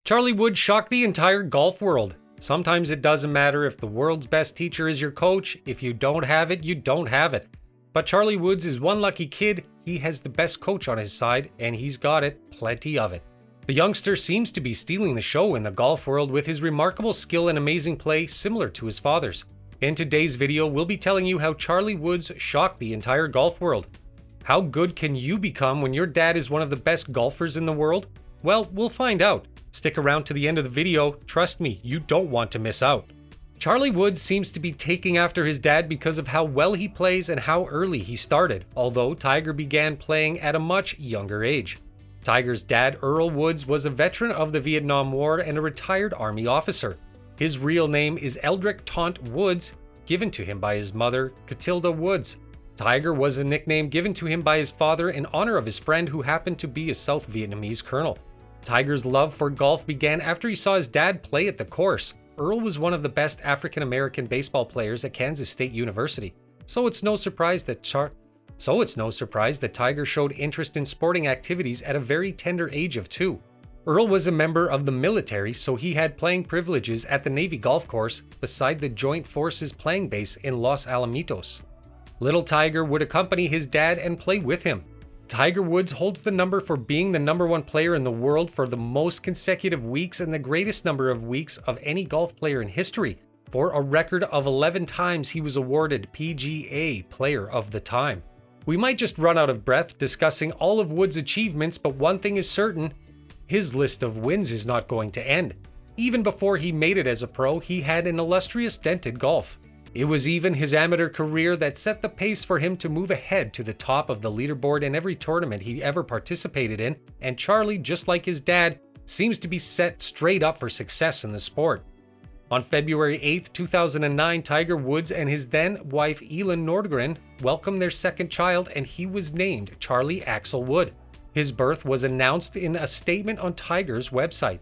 Charlie Wood shocked the entire golf world. Sometimes it doesn't matter if the world's best teacher is your coach. If you don't have it, you don't have it. But Charlie Woods is one lucky kid. He has the best coach on his side, and he's got it, plenty of it. The youngster seems to be stealing the show in the golf world with his remarkable skill and amazing play similar to his father's. In today's video, we'll be telling you how Charlie Woods shocked the entire golf world. How good can you become when your dad is one of the best golfers in the world? Well, we'll find out. Stick around to the end of the video. Trust me, you don't want to miss out. Charlie Woods seems to be taking after his dad because of how well he plays and how early he started, although Tiger began playing at a much younger age. Tiger's dad, Earl Woods, was a veteran of the Vietnam War and a retired Army officer. His real name is Eldrick Taunt Woods, given to him by his mother, Catilda Woods. Tiger was a nickname given to him by his father in honor of his friend who happened to be a South Vietnamese colonel. Tiger's love for golf began after he saw his dad play at the course. Earl was one of the best African-American baseball players at Kansas State University, so it's no surprise that Tiger showed interest in sporting activities at a very tender age of 2. Earl was a member of the military, so he had playing privileges at the Navy golf course beside the Joint Forces playing base in Los Alamitos. Little Tiger would accompany his dad and play with him. Tiger Woods holds the number for being the #1 player in the world for the most consecutive weeks and the greatest number of weeks of any golf player in history. For a record of 11 times, he was awarded PGA Player of the Time. We might just run out of breath discussing all of Woods' achievements, but one thing is certain, his list of wins is not going to end. Even before he made it as a pro, he had an illustrious stint in golf. It was even his amateur career that set the pace for him to move ahead to the top of the leaderboard in every tournament he ever participated in, and Charlie, just like his dad, seems to be set straight up for success in the sport. On February 8, 2009, Tiger Woods and his then-wife Elin Nordgren welcomed their second child, and he was named Charlie Axel Wood. His birth was announced in a statement on Tiger's website.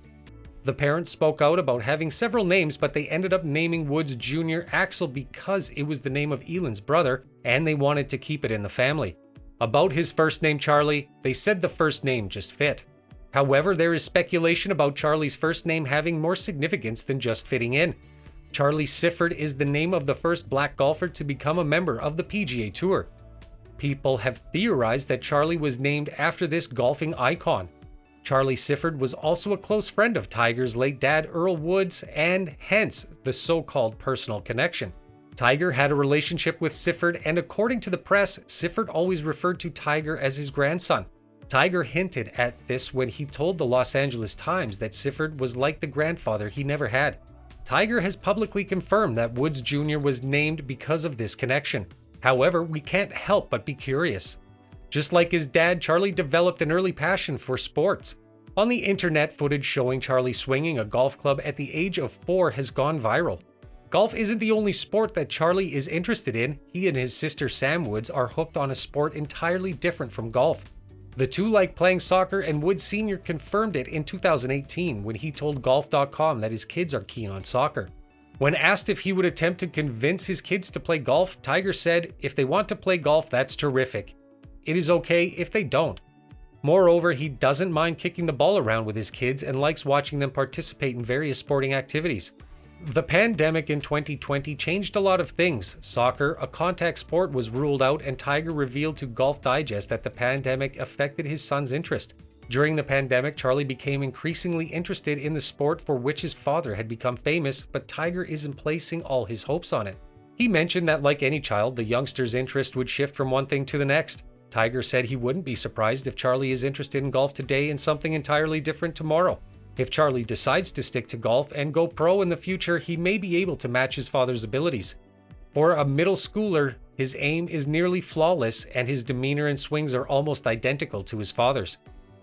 The parents spoke out about having several names, but they ended up naming Woods Jr. Axel because it was the name of Elin's brother, and they wanted to keep it in the family. About his first name, Charlie, they said the first name just fit. However, there is speculation about Charlie's first name having more significance than just fitting in. Charlie Sifford is the name of the first black golfer to become a member of the PGA Tour. People have theorized that Charlie was named after this golfing icon. Charlie Sifford was also a close friend of Tiger's late dad, Earl Woods, and hence the so-called personal connection. Tiger had a relationship with Sifford, and according to the press, Sifford always referred to Tiger as his grandson. Tiger hinted at this when he told the Los Angeles Times that Sifford was like the grandfather he never had. Tiger has publicly confirmed that Woods Jr. was named because of this connection. However, we can't help but be curious. Just like his dad, Charlie developed an early passion for sports. On the internet, footage showing Charlie swinging a golf club at the age of 4 has gone viral. Golf isn't the only sport that Charlie is interested in. He and his sister Sam Woods are hooked on a sport entirely different from golf. The two like playing soccer, and Woods Sr. confirmed it in 2018 when he told Golf.com that his kids are keen on soccer. When asked if he would attempt to convince his kids to play golf, Tiger said, "If they want to play golf, that's terrific. It is okay if they don't." Moreover, he doesn't mind kicking the ball around with his kids and likes watching them participate in various sporting activities. The pandemic in 2020 changed a lot of things. Soccer, a contact sport, was ruled out, and Tiger revealed to Golf Digest that the pandemic affected his son's interest. During the pandemic, Charlie became increasingly interested in the sport for which his father had become famous, but Tiger isn't placing all his hopes on it. He mentioned that, like any child, the youngster's interest would shift from one thing to the next. Tiger said he wouldn't be surprised if Charlie is interested in golf today and something entirely different tomorrow. If Charlie decides to stick to golf and go pro in the future, he may be able to match his father's abilities. For a middle schooler, his aim is nearly flawless, and his demeanor and swings are almost identical to his father's.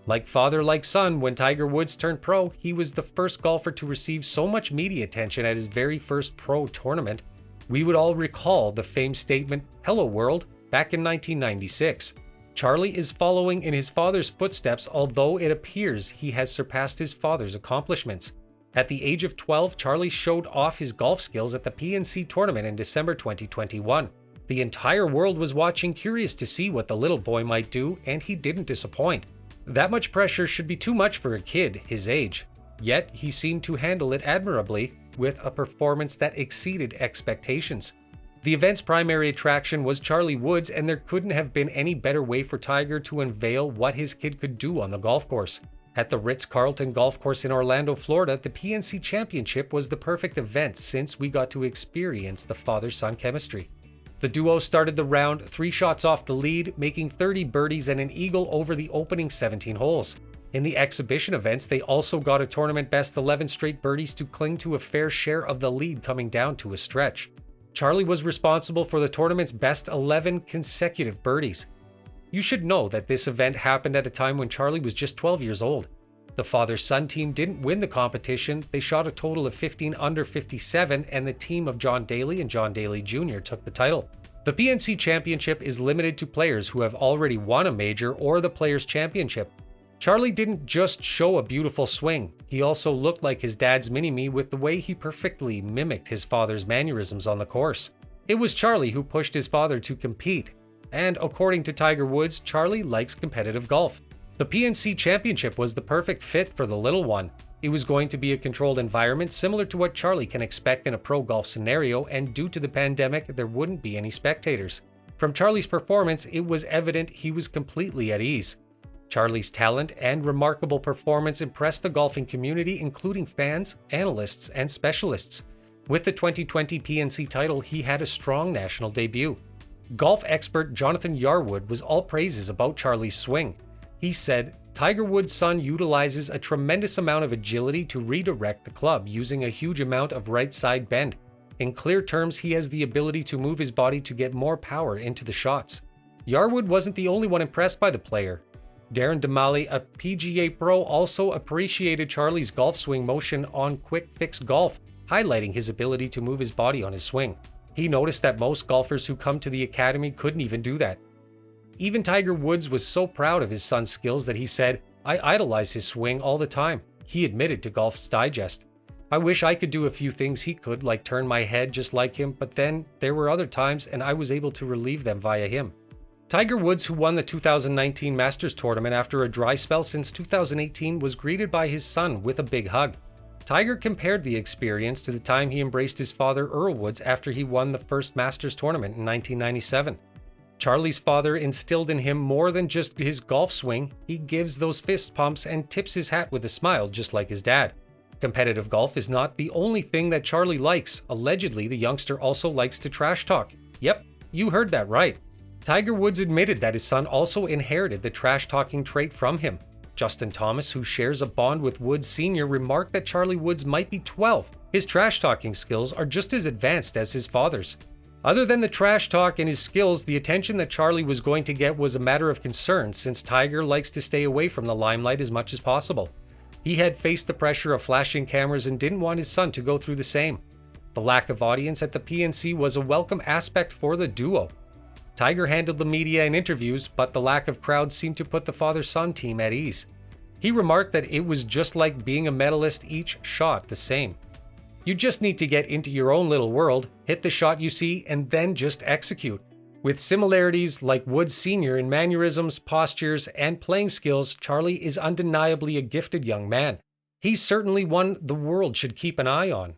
Like father, like son, when Tiger Woods turned pro, he was the first golfer to receive so much media attention at his very first pro tournament. We would all recall the famed statement, "Hello world," back in 1996. Charlie is following in his father's footsteps, although it appears he has surpassed his father's accomplishments. At the age of 12, Charlie showed off his golf skills at the PNC tournament in December 2021. The entire world was watching, curious to see what the little boy might do, and he didn't disappoint. That much pressure should be too much for a kid his age. Yet, he seemed to handle it admirably, with a performance that exceeded expectations. The event's primary attraction was Charlie Woods, and there couldn't have been any better way for Tiger to unveil what his kid could do on the golf course. At the Ritz-Carlton Golf Course in Orlando, Florida, the PNC Championship was the perfect event since we got to experience the father-son chemistry. The duo started the round 3 shots off the lead, making 30 birdies and an eagle over the opening 17 holes. In the exhibition events, they also got a tournament best 11 straight birdies to cling to a fair share of the lead coming down to a stretch. Charlie was responsible for the tournament's best 11 consecutive birdies. You should know that this event happened at a time when Charlie was just 12 years old. The father-son team didn't win the competition. They shot a total of 15 under 57, and the team of John Daly and John Daly Jr. took the title. The PNC Championship is limited to players who have already won a major or the Players' Championship. Charlie didn't just show a beautiful swing. He also looked like his dad's mini-me with the way he perfectly mimicked his father's mannerisms on the course. It was Charlie who pushed his father to compete. And according to Tiger Woods, Charlie likes competitive golf. The PNC Championship was the perfect fit for the little one. It was going to be a controlled environment similar to what Charlie can expect in a pro golf scenario, and due to the pandemic, there wouldn't be any spectators. From Charlie's performance, it was evident he was completely at ease. Charlie's talent and remarkable performance impressed the golfing community, including fans, analysts, and specialists. With the 2020 PNC title, he had a strong national debut. Golf expert Jonathan Yarwood was all praises about Charlie's swing. He said, "Tiger Woods' son utilizes a tremendous amount of agility to redirect the club using a huge amount of right side bend. In clear terms, he has the ability to move his body to get more power into the shots." Yarwood wasn't the only one impressed by the player. Darren Damali, a PGA pro, also appreciated Charlie's golf swing motion on Quick Fix Golf, highlighting his ability to move his body on his swing. He noticed that most golfers who come to the academy couldn't even do that. Even Tiger Woods was so proud of his son's skills that he said, "I idolize his swing all the time," he admitted to Golf's Digest. "I wish I could do a few things he could, like turn my head just like him, but then there were other times and I was able to relieve them via him." Tiger Woods, who won the 2019 Masters tournament after a dry spell since 2018, was greeted by his son with a big hug. Tiger compared the experience to the time he embraced his father Earl Woods after he won the first Masters tournament in 1997. Charlie's father instilled in him more than just his golf swing. He gives those fist pumps and tips his hat with a smile just like his dad. Competitive golf is not the only thing that Charlie likes. Allegedly, the youngster also likes to trash talk. Yep, you heard that right. Tiger Woods admitted that his son also inherited the trash-talking trait from him. Justin Thomas, who shares a bond with Woods Sr., remarked that Charlie Woods might be 12. His trash-talking skills are just as advanced as his father's. Other than the trash talk and his skills, the attention that Charlie was going to get was a matter of concern since Tiger likes to stay away from the limelight as much as possible. He had faced the pressure of flashing cameras and didn't want his son to go through the same. The lack of audience at the PNC was a welcome aspect for the duo. Tiger handled the media and interviews, but the lack of crowds seemed to put the father-son team at ease. He remarked that it was just like being a medalist, each shot the same. You just need to get into your own little world, hit the shot you see, and then just execute. With similarities like Woods Sr. in mannerisms, postures, and playing skills, Charlie is undeniably a gifted young man. He's certainly one the world should keep an eye on.